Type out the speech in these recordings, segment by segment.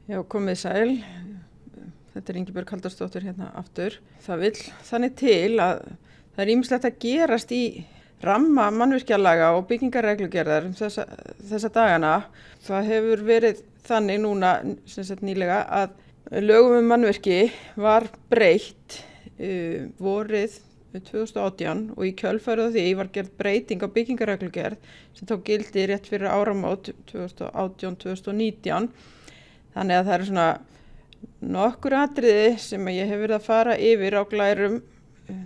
Já, komið sæl. Þetta Ingibjörg Halldórsdóttir hérna aftur. Það vill þannig til að það ýmislegt að gerast í ramma mannvirkjalaga og byggingarreglugerðar þessa dagana. Það hefur verið þannig núna nýlega að lögum mannvirki var breytt vorið 2018 og í kjölfarið á því var gerð breyting á byggingarreglugerð sem tók gildi rétt fyrir áramót 2018-2019. Þannig að það eru svona nokkur atriði sem ég hef verið að fara yfir á glærum,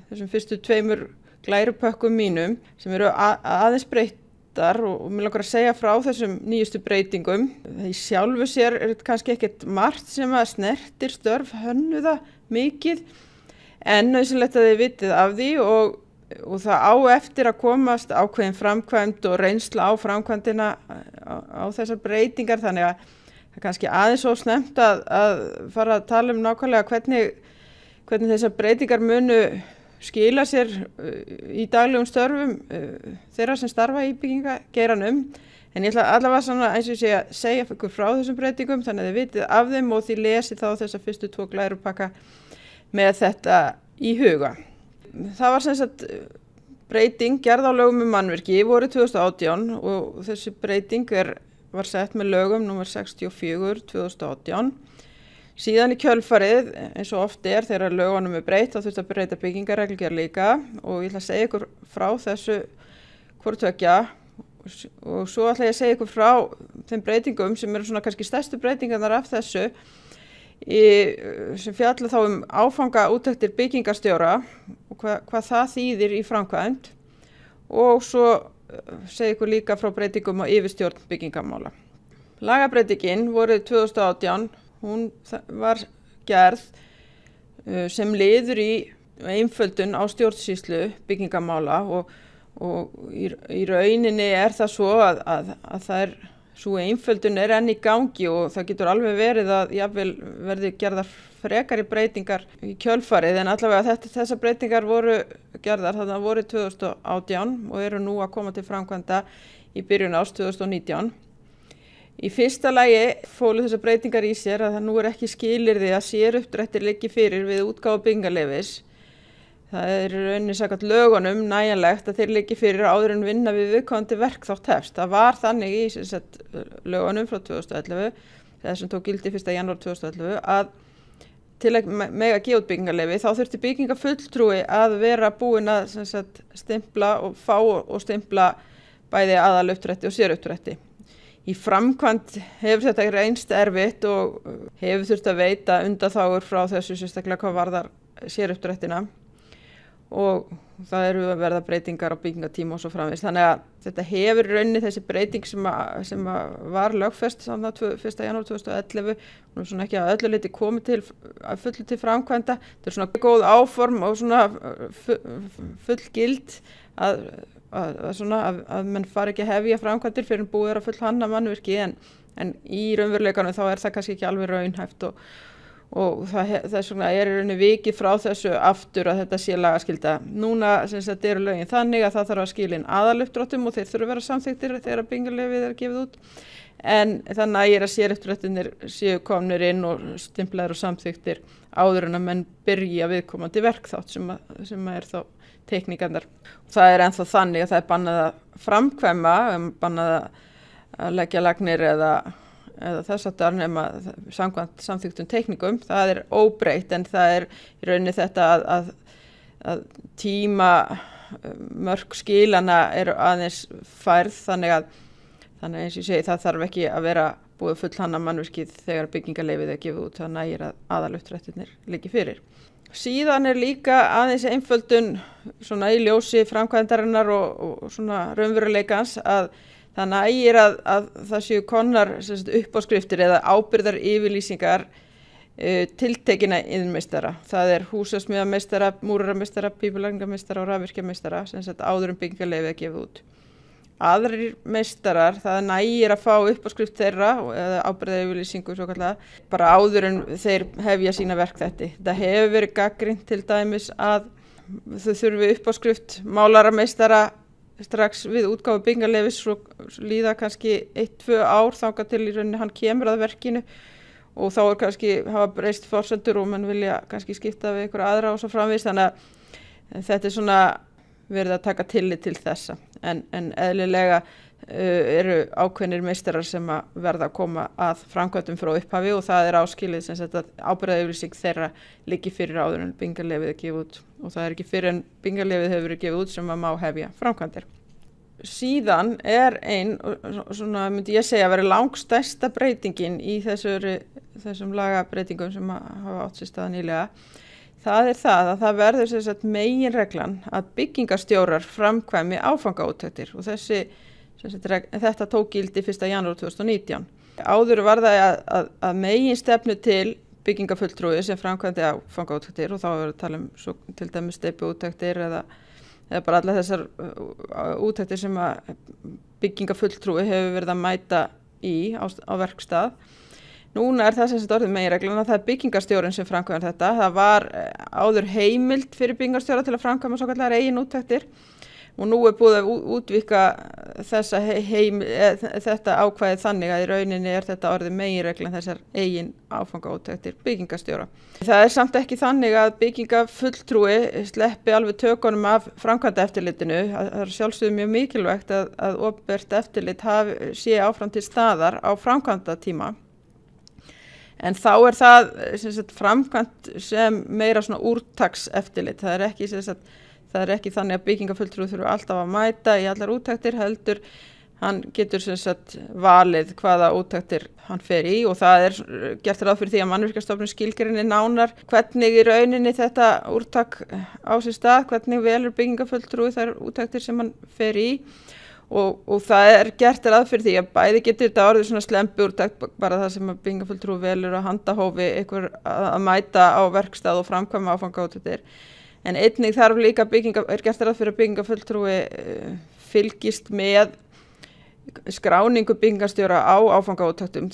þessum fyrstu 2 glærupökkum mínum sem eru aðeins breyttar og mér langar að segja frá þessum nýjustu breytingum. Í sjálfu sér er þetta kannski ekkert margt sem að snertir störf hönnuða mikið en nauðsynlegt að þið vitið af því og það á eftir að komast ákveðin framkvæmd og reynsla á framkvæmdina á þessar breytingar þannig að það er kannski aðeins svo snemmt að fara að tala nákvæmlega hvernig þessar breytingar munu skila sér í daglegum störfum þeirra sem starfa í byggingageiranum. En ég ætla allavega svona eins og ég segja ykkur frá þessum breytingum þannig að þið vitið af þeim og þið lesið þá þessa fyrstu 2 glærupakka með þetta í huga. Það var sem sagt breyting gerð á lögum mannvirki vorið 2018 og þessi breyting var sett með lögum nr. 64/2018. Síðan í kjölfarið, eins og oft þegar lögunum breytt, þá þurfti að breyta byggingarreglugerð líka og ég ætla að segja ykkur frá þessu hvort tveggja og svo ætla ég að segja ykkur frá þeim breytingum sem eru svona kannski stærstu breytingarnar af þessu sem fjalla þá áfangaúttektir byggingarstjóra og hvað það þýðir í framkvæmd og svo segja ykkur líka frá breytingum á yfirstjórn byggingamála. Lagabreytingin vorið 2018, hún var gerð sem liður í einföldun á stjórnsýslu byggingamála og í rauninni það svo að það sú einföldun enn í gangi og það getur alveg verið að jafnvel verði gerðar frekari breytingar í kjölfarið en allavega þessar breytingar voru gerðar þarna vorið 2018 og eru nú að koma til framkvæmda í byrjun árs 2019. Í fyrsta lagi fólu þessar breytingar í sér að það nú ekki skilyrði að séruppdrættir liggi fyrir við útgáfu byggingarleyfis. Það er rauninni samkvæmt lögunum nægjanlegt að þeir liggi fyrir áður en vinna við viðkomandi verkþátt hefst. Það var þannig í lögunum frá 2011, þessum tók gildi 1. janúar 2011, að til að mega gefa út byggingarleyfi þá þurfti byggingafulltrúi að vera búinn að stimpla og fá og stimpla bæði aðaluppdrætti og séruppdrætti. Í framkvæmd hefur þetta reynst erfitt og hefur þurft að veita undanþágur frá þessu sérstaklega hvað varðar séruppdrættina. Og það eru að verða breytingar á byggingatíma og svo framvegis. Þannig að þetta hefur rauninni þessi breyting sem var lögfest 1. janúar 2011 og svona ekki að öllu leyti komið að fullu til framkvæmda. Þetta er svona góð áform og svona full gild að menn fari ekki að hefja framkvæmdir fyrir en búið að fullhanna mannvirki en í raunveruleikanum þá það kannski ekki alveg raunhæft og þess vegna í rauninni vikið frá þessu aftur að þetta sé lagaskylda. Núna eru lögin þannig að það þarf að skila inn aðaluppdráttum og þeir þurfa að vera samþykktir þegar byggingarleyfið gefið út. En það nægir að séruppdrættirnir séu komnir inn og stimplaðir og samþykktir áður en að menn byrja viðkomandi verkþátt sem þá teikningarnar. Það ennþá þannig að það bannað að framkvæma, bannað að leggja lagnir eða þess aftar nema samkvæmt samþykktum teikningum. Það óbreytt en það í rauninni þetta að tímamörk skilana aðeins færð þannig eins og ég segi það þarf ekki að vera búið fullhanna mannvirkið þegar byggingarleyfið gefið út það nægir að aðaluppdrættirnir liggi fyrir. Síðan líka aðeins einföldun svona í ljósi framkvæmdarinnar og svona raunveruleikans að það nægir að það séu komnar uppáskriftir eða ábyrgðar yfirlýsingar tiltekinna iðnmeistara. Það húsasmíðameistara, múrarameistara, pípulagningameistara og rafvirkjameistara sem áður byggingarleyfið gefið út. Aðrir meistarar, það nægir að fá uppáskrift þeirra eða ábyrgðaryfirlýsingu svokallaða bara áður en þeir hefja sína verkþætti. Það hefur verið gagnrýnt til dæmis að þau þurfi uppáskrift málarameistara strax við útgáfu byggingarleyfis svo líða kannski 1-2 ár þangað til í rauninni hann kemur að verkinu og þá kannski hafa breyst forsendur og menn vilja kannski skipta við ykkur aðra og svo framvegis, þannig að þetta svona verið að taka tillit til þessa en eðlilega eru ákveðnir meistarar sem að verða að koma að framkvæmdum frá upphafi og það áskilið sem sagt að ábyrgðaryfirlýsing þeirra liggi fyrir áður en byggingarleyfið er gefið út og það ekki fyrir en byggingarleyfið hefur verið gefið út sem að má hefja framkvæmdir. Síðan ein, svona myndi ég segja að vera langstærsta breytingin í þessum lagabreitingum sem hafa átt sér stað nýlega. Það að það verður sem sagt meginreglan að byggingarstjórar framkvæmi áfangaúttektir og þetta tók gildi 1. janúar 2019. Áður var það að meginstefnu til byggingarfulltrúi sem framkvæmdi áfangaúttektir og þá verður að tala svo, til dæmis steypuúttektir eða bara allar þessar úttektir sem að byggingarfulltrúi hefur verið að mæta á verkstað. Núna það sem sagt orðið meginreglan að það byggingarstjórinn sem framkvæmir þetta. Það var áður heimild fyrir byggingarstjóra til að framkvæma svokallaðar eigin úttektir og nú búið að útvíkka þetta ákvæðið þannig að í rauninni þetta orðið meginreglan þessar eigin áfangaúttektir byggingarstjóra. Það samt ekki þannig að byggingarfulltrúi sleppi alveg tökunum af framkvæmdaeftirlitinu. Það sjálfsögðu mjög mikilvægt að opinbert eftirlit sé áfram til staðar á framkvæmdatíma. En þá það sem sagt framkvæmt sem meira svona úrtakseftirlit. Það er ekki þannig að byggingarfulltrúi þurfi alltaf að mæta í allar úttektir heldur. Hann getur sem sagt valið hvaða úttektir hann fer í og það gert ráð fyrir því að Mannvirkjastofnun skilgreinir nánar hvernig í rauninni þetta úrtak á sér stað, hvernig velur byggingarfulltrúi þær úttektir sem hann fer í. Og það gert ráð fyrir því að bæði getur þetta orðið svona slembiúrtakt bara það sem að byggingarfulltrúi velur að handahófi ykkur að mæta á verkstað og framkvæma áfangaúttektir. En einnig þarf líka gert ráð fyrir að byggingarfulltrúi fylgist með skráningu byggingarstjóra á áfangaúttektum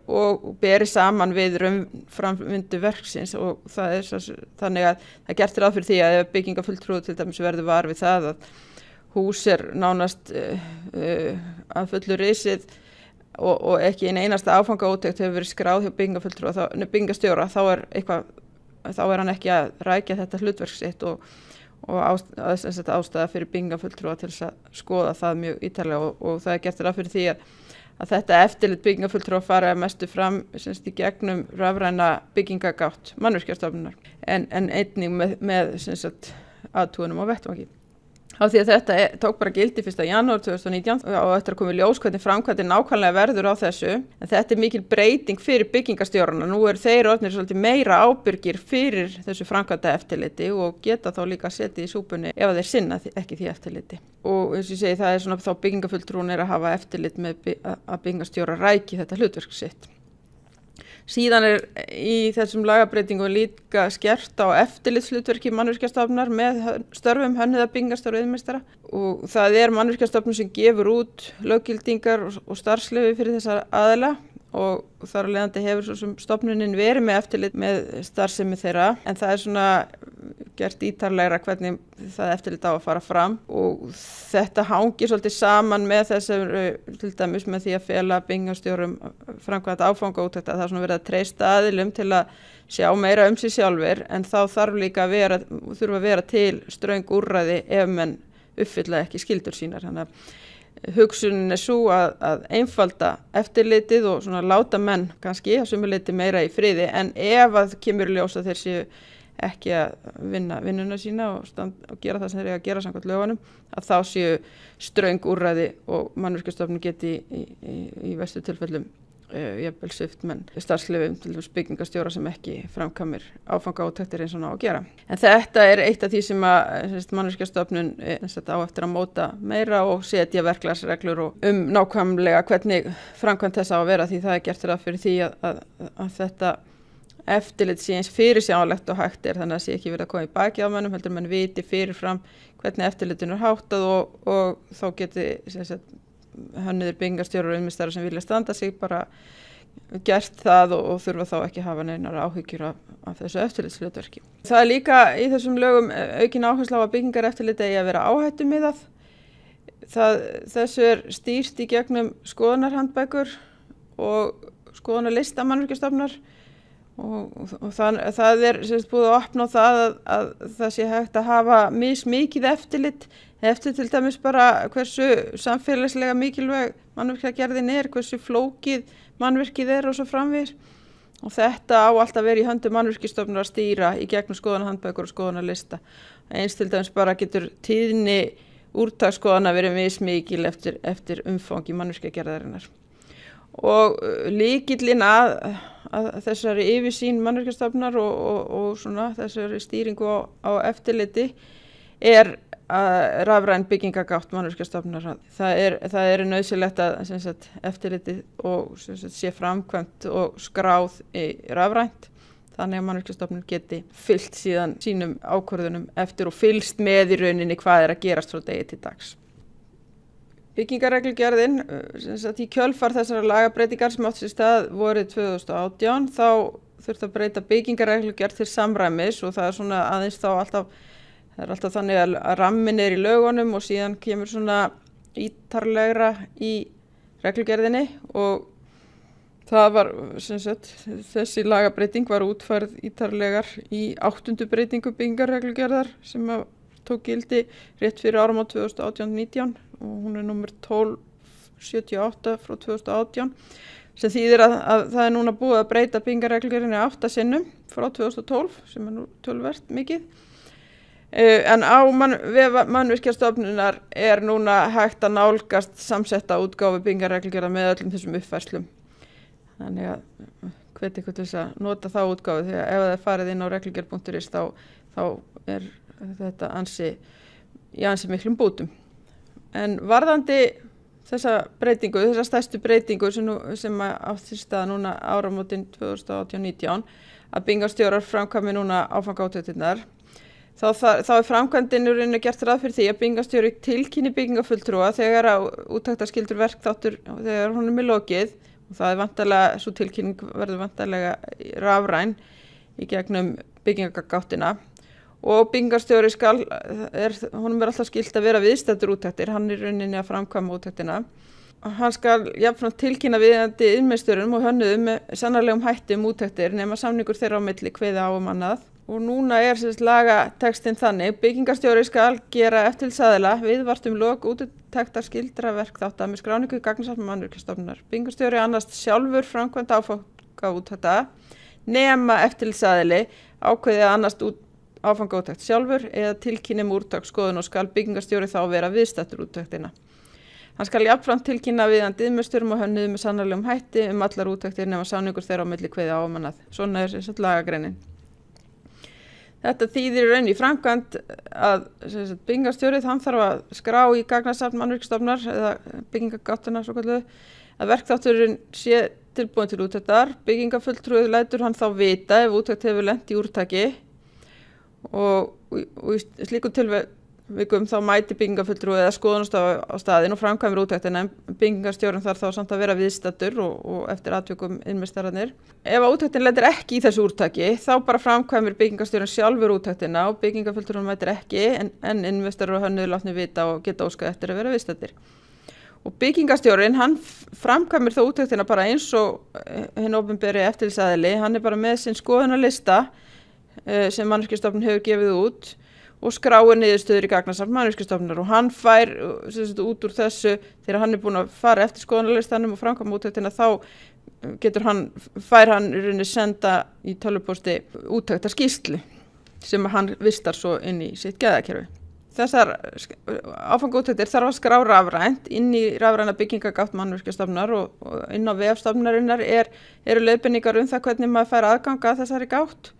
og beri saman við framvindu verksins og þannig að það gert ráð fyrir því að ef byggingarfulltrúi til dæmis verður var við það að hús nánast að fullu risið og ekki einn einasta áfangaúttekt hefur verið skráð hjá byggingarstjóra, þá hann ekki að rækja þetta hlutverk sitt og ástæða fyrir byggingarfulltrúa til þess að skoða það mjög ítarlega og það gert ráð fyrir því að þetta eftirlit byggingarfulltrúa fari að mestu fram í gegnum rafræna byggingagátt Mannvirkjastofnunar en einnig með athugunum á vettvangi. Á því að þetta tók bara gildi 1. janúar 2019 og eftir að koma í ljós hvernig framkvæmdin nákvæmlega verður á þessu. En þetta mikil breyting fyrir byggingarstjórana. Nú þeir orðnir svolítið meira ábyrgir fyrir þessu framkvæmdaeftirliti og geta þá líka setið í súpunni ef þeir sinna ekki því eftirliti. Og eins og ég segi það svona þá byggingarfulltrúin að hafa eftirlit með að byggingarstjóra ræki þetta hlutverk sitt. Síðan í þessum lagabreitingum líka skert á eftirlitshlutverki Mannvirkjastofnunar með störfum hönnuða byggingarstjóra og iðnmeistara og það Mannvirkjastofnun sem gefur út löggildingar og starfsleyfi fyrir þessa aðila og þar af leiðandi hefur svo sem stofnunin verið með eftirlit með starfsemi þeirra en það svona gert ítarlegra hvernig það eftirlit á að fara fram og þetta hangir svolítið saman með þessum til dæmis með því að fela byggingarstjórum framkvæmda áfangaúttekta það svona verið að treysta aðilum til að sjá meira sig sjálfir en þá þarf líka þurfa að vera til ströng úrræði ef menn uppfylla ekki skyldur sínar. Þannig að hugsunin svo að einfalda eftirlitið og svona láta menn kannski að sumu leyti meira í friði en ef að kemur í ljós að þeir séu ekki að vinna vinnuna sína og gera það sem þeir eiga að gera samkvæmt lögunum að þá séu ströng úrræði og Mannvirkjastofnun geti í verstu tilfellum jafnvel svipt menn starfsleyfum til þess byggingarstjóra sem ekki framkvæmir áfangaúttektir eins og ná að gera. En þetta eitt af því sem að Mannvirkjastofnun á eftir að móta meira og setja verklagsreglur og nákvæmlega hvernig framkvæmt þess á að vera því það gert ráð fyrir því að þetta eftirlit sé eins fyrirsjáanlegt og hægt þannig að sé ekki verið að koma í baki á mönnum heldur menn viti fyrirfram hvernig eftirlitinu háttað og þá geti hönnuðir byggingarstjórar og iðnmeistara sem vilja standa sig bara gert það og þurfa þá ekki að hafa neinar áhyggjur af þessu eftirlitshlutverki. Það líka í þessum lögum aukin áhersla á að byggingareftirliti eigi að vera áhættumiðað. Þessu stýrt í gegnum skoðunarhandbækur og skoðunarlista Mannvirkjastofnunar og það er búið að opna á það að það sé hægt að hafa mismikið eftirlit eftir til dæmis bara hversu samfélagslega mikilvæg mannvirkjagerðin hversu flókið mannvirkið og svo framvegis. Og þetta á alltaf verið í höndum Mannvirkjastofnunar að stýra í gegnum skoðunarhandbækur og skoðunarlista. Eins til dæmis bara getur tíðni úrtaksskoðana verið mismikil eftir umfangi mannvirkjagerðarinnar. Og lykillinn að þessari yfirsýn Mannvirkjastofnunar og svona þessari stýringu á eftirliti rafræn byggingagátt Mannvirkjastofnunar. Það er nauðsynlegt að eftirlitið og sé framkvæmt og skráð rafrænt þannig að Mannvirkjastofnun geti fylgt síðan sínum ákvörðunum eftir og fylgst með í rauninni hvað að gerast frá degi til dags. Byggingarreglugerðin, í kjölfar þessara lagabreytingar sem átti sér stað vorið 2018, þá þurfti að breyta byggingarreglugerð til samræmis og það svona aðeins þá alltaf þannig að rammin í lögunum og síðan kemur svona ítarlegra í reglugerðinni og það var þessi lagabreyting var útfærð ítarlegar í 8. breytingu byggingarreglugerðar sem tók gildi rétt fyrir áramót 2018-19 og hún númer 1278 frá 2018 sem þýðir að það núna búið að breyta byggingarreglugerðinni 8 sinnum frá 2012 sem nú töluvert mikið. En á Mannvirkjastofnunar núna hægt að nálgast samsetta útgáfu byggingarreglugerðar með öllum þessum uppfærslum. Þannig að hvet ykkur til þess að nota þá útgáfu þegar ef það farið inn á reglugerð.is þá þetta ansi miklum bútum. En varðandi þessa stærstu breytingu sem átti sér stað núna áramótin 2018-19 að byggingarstjórar framkvæmi núna áfangaúttektirnar. Þá framkvæmdin í rauninni gert ráð fyrir því að byggingarstjóri tilkynni byggingarfulltrúa þegar úttektarskyldur verkþáttur þegar honum lokið og það væntanlega sú tilkynning verður væntanlega rafræn í gegnum byggingargáttina. Og byggingarstjóri honum alltaf skylt að vera viðstaddur úttektir, hann í rauninni að framkvæma úttektina. Hann skal jafnframt tilkynna viðeigandi iðnmiðstjórum og hönnuðum með sannarlegum hætti úttektir nema samningur þeirra á milli kveði á annað. Og núna lagatextinn þannig, byggingarstjóri skal gera eftirlitsaðila viðvart lok úttektarskyldra verkþátta með skráningu í gagnasafni Mannvirkjastofnunar. Byggingarstjóri annast sjálfur framkvæmt áfangaúttekta nema eftirlitsaðili ákveði að annast áfangaúttekt sjálfur eða tilkynni úrtaksskoðun og skal byggingarstjóri þá vera viðstaddur úttektina. Hann skal jafnframt tilkynna viðeigandi iðnmiðstjórum og hönnuðum með sannarlegum hætti allar úttektir nema samningur þeirra á milli kveði á annað. Svona lagagreinin. Þetta þýðir í raun í framkvæmd að byggingarstjórið þarf að skrá í gagnasafn Mannvirkjastofnunar eða byggingargáttina að verkþátturinn sé tilbúin til úttektar. Byggingarfulltrúi lætur hann þá vita ef úttekt hefur lent í úrtaki og í slíkum tilvikum þá mæti byggingarfulltrúi eða skoðunarstofa á staðinn og framkvæmir úttektina en byggingarstjórinn þarf þá samt að vera viðstaddur og eftir atvikum iðnmiðstararnir. Ef úttektin lendir ekki í þessu úrtaki þá bara framkvæmir byggingarstjórinn sjálfur úttektina og byggingarfulltrúin mætir ekki en iðnmiðstarar og hönnuðir látnir vita og geta óskað eftir að vera viðstaddir. Og byggingarstjórinn hann framkvæmir þá úttektina bara eins og hinn opinberi eftirlitsaðili, hann bara með sinn skoðunarlista sem Mannvirkjastofnun hefur gefið út og skráir niðurstöður í gagnasafn Mannvirkjastofnunar og hann fær út úr þessu þegar hann búinn að fara eftir skoðunarlistanum og framkvæma úttektina þá fær hann í rauninni senda í tölvupósti úttektarskýrslu sem hann vistar svo inn í sitt gæðakerfi. Þessar áfangaúttektir þarf að skrá rafrænt inn í rafræna byggingagátt Mannvirkjastofnunar og inn á vefstofnunarinnar eru leiðbeiningar það hvernig maður fær aðgang að þessari gátt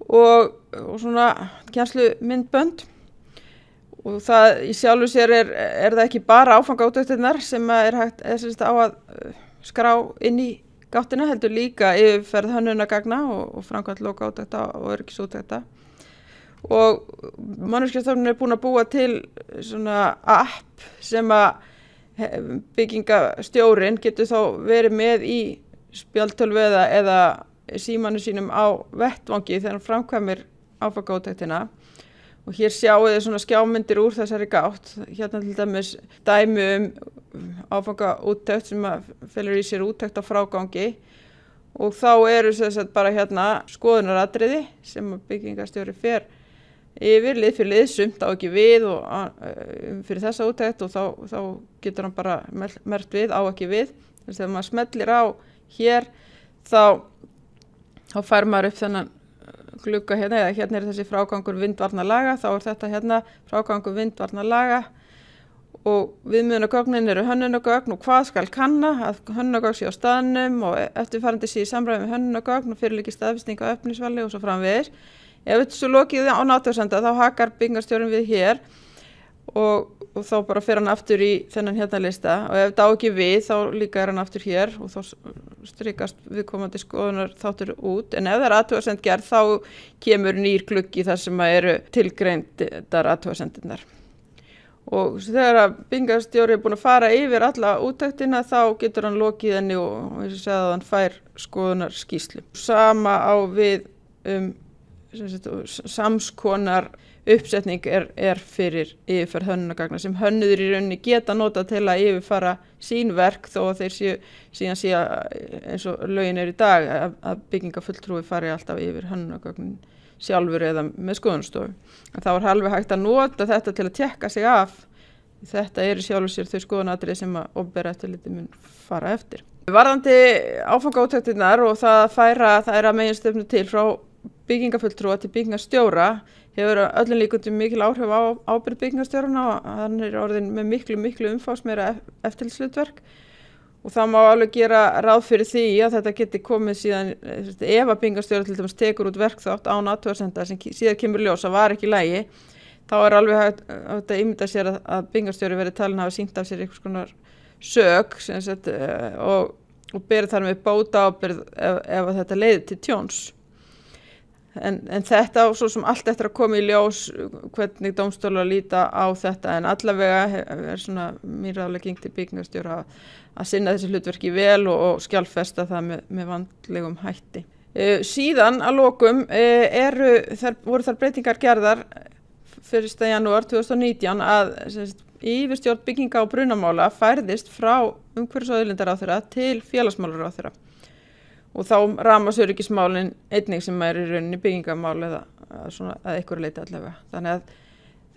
og svona kennslumyndbönd og það í sjálfu sér er það ekki bara áfangaúttektirnar sem hægt á að skrá inn í gáttina heldur líka yfirferð hönnunargagna og framkvæmt lokaúttekta og öryggisúttekta og Mannvirkjastofnun búin að búa til svona app sem að byggingarstjórinn getur þá verið með í spjaldtölvu eða símanu sínum á vettvangi þegar hann framkvæmir áfangaúttektina Og hér sjáu þið svona skjámyndir úr þessari gátt. Hérna til dæmis dæmi áfangaúttekt sem felur í sér úttekt á frágangi. Og þá eru þess að bara hérna skoðunaratriði sem byggingarstjóri fer yfir lið fyrir lið, sumt á ekki við og fyrir þessa úttekt og þá getur hann bara merkt við, á ekki við. Þess að þegar maður smellir á hér þá fær maður upp þennan glugga hérna, eða hérna er þessi frágangur vindvarnalaga, þá er þetta hérna frágangur vindvarnalaga og viðmiðunargögnin eru hönnunargögn og hvað skal kanna, að hönnunargögn sé á staðnum og eftirfarandi sé í samræmi með hönnunargögn og fyrirliggi staðfesting á efnisvali og svo framvegis. Ef þetta svo lokið á náttúrusenda þá hakar byggingarstjórinn við hér og þá bara fer hann aftur í þennan hérna lista og ef þetta á ekki við þá líka er hann aftur hér og þá strikast viðkomandi skoðunar þáttur út, en ef það er athugasemd gerð þá kemur nýr gluggi þar sem eru tilgreindar athugasemdirnar. Og þegar byggingarstjóri er búinn að fara yfir alla úttektina þá getur hann lokið henni og eins og segja að hann fær skoðunar skýrslu. Sama á við samskonar uppsetning er fyrir yfirferð hönnunargagna sem hönnuðir í rauninni geta nota til að yfirfara sín verk þó að þeir síðan sé eins og lögin er í dag að byggingafulltrúi fari alltaf yfir hönnunargagnin sjálfur eða með skoðunarstofu. En þá er alveg hægt að nota þetta til að tékka sig af. Þetta er í sjálfu sér þau skoðunaratriði sem að opinbera eftirlitið mun fara eftir. Varðandi áfangaúttektirnar og það er að meginstefnu til frá byggingafulltrúa til byggingarstjóra hefur öllum líkundum mikil áhrif á ábyrgð byggingarstjórana og hann er orðinn með miklu umfangsmeira eftirlitshlutverk og það má alveg gera ráð fyrir því að þetta geti komið síðan ef að byggingarstjóri til dæmis tekur út verkþátt án athugasemda sem síðan kemur ljós að var ekki í lagi, þá er alveg hægt að ímynda sér að byggingarstjóri verði talin hafa sýnt af sér einhvers konar sök og beri þar með bótaábyrgð ef að þetta leiðir til tjóns. En þetta og svo sem allt eftir að koma í ljós hvernig dómstólar líta á þetta, en allavega er svona mín ráðlegging til byggingarstjóra að sinna þessi hlutverki vel og skjalfesta það með vandlegum hætti. Síðan að lokum voru þær breytingar gerðar 1. janúar 2019 að yfirstjórn bygginga- og brunamála færðist frá umhverfis- og auðlindaráðherra til félagsmálaráðherra. Og þá rafmagnsöryggismálin einnig sem er í rauninni byggingamál eða svona að einhverju leyti allavega. Þannig að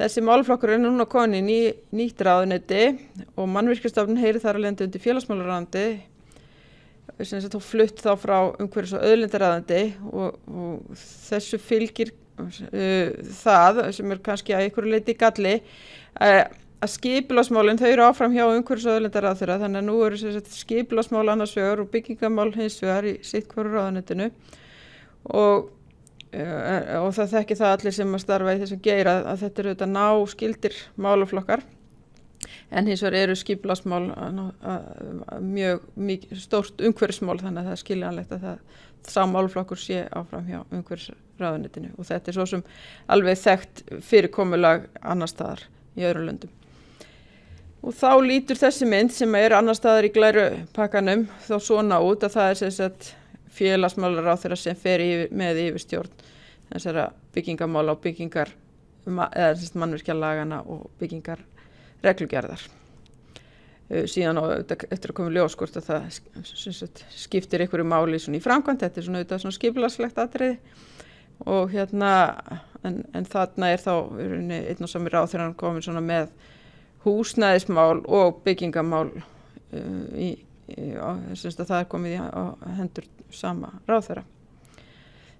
þessi málaflokkur er núna komin í nýtt ráðuneyti og Mannvirkjastofnun heyrir þar að lenda undir félagsmálaráðuneyti sem þá flutt þá frá umhverfis- og auðlindaráðuneyti og þessu fylgir það sem er kannski að einhverju leyti galli að skipulagsmálin þau eru áfram hjá umhverfis- og auðlindaráðherra, þannig að nú eru skipulagsmál annars vegar og byggingamál hins vegar í sitt hvoru ráðuneytinu og það þekki það allir sem að starfa í þessum geira að þetta eru auðvitað náskyldir málaflokkar en hins vegar eru skipulagsmál mjög stórt umhverfismál þannig að það er skiljanlegt að sá málaflokkur sé áfram hjá umhverfisráðuneytinu og þetta er svo sem alveg þekkt fyrirkomulag annar staðar í öðrum löndum. Og þá lítur þessi mynd sem er annar staðar í glæru pakkanum þá svona út að það er sem sagt félagsmálaráðherra sem fer með yfirstjórn þessara byggingamála og eða mannvirkjalagana og byggingarreglugerðar. Síðan eftir að koma í ljós hvort að það skiptir einhverju máli svona í framkvæmd, þetta er svona auðvitað svona skipulagslegt atriði og en þarna er þá einn og sami ráðherrann komin svona með húsnæðismál og byggingamál það er komið á hendur sama ráðherra.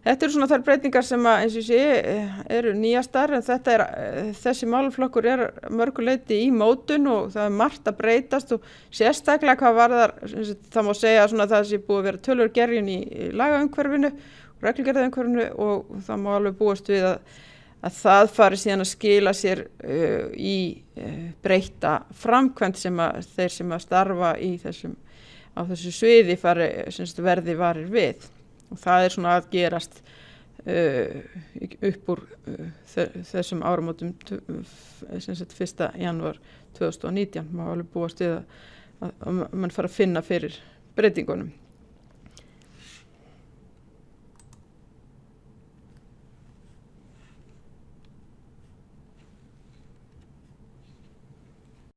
Þetta eru svona þær breytingar sem að, eins og sé eru nýjastar en þessi málaflokkur er mörgu leyti í mótun og það er margt að breytast og sérstaklega hvað varðar, það má segja svona það sé búið að vera tölur gerjun í lagaumhverfinu og reglugerðaumhverfinu og það má alveg búast við að það fari síðan að skila sér í breytta framkvæmd sem að þeir sem að starfa á þessu sviði verði varir við. Og það er svona að gerast upp úr þessum áramótum 1. janúar 2019. Má alveg búast við að mann fara að finna fyrir breytingunum.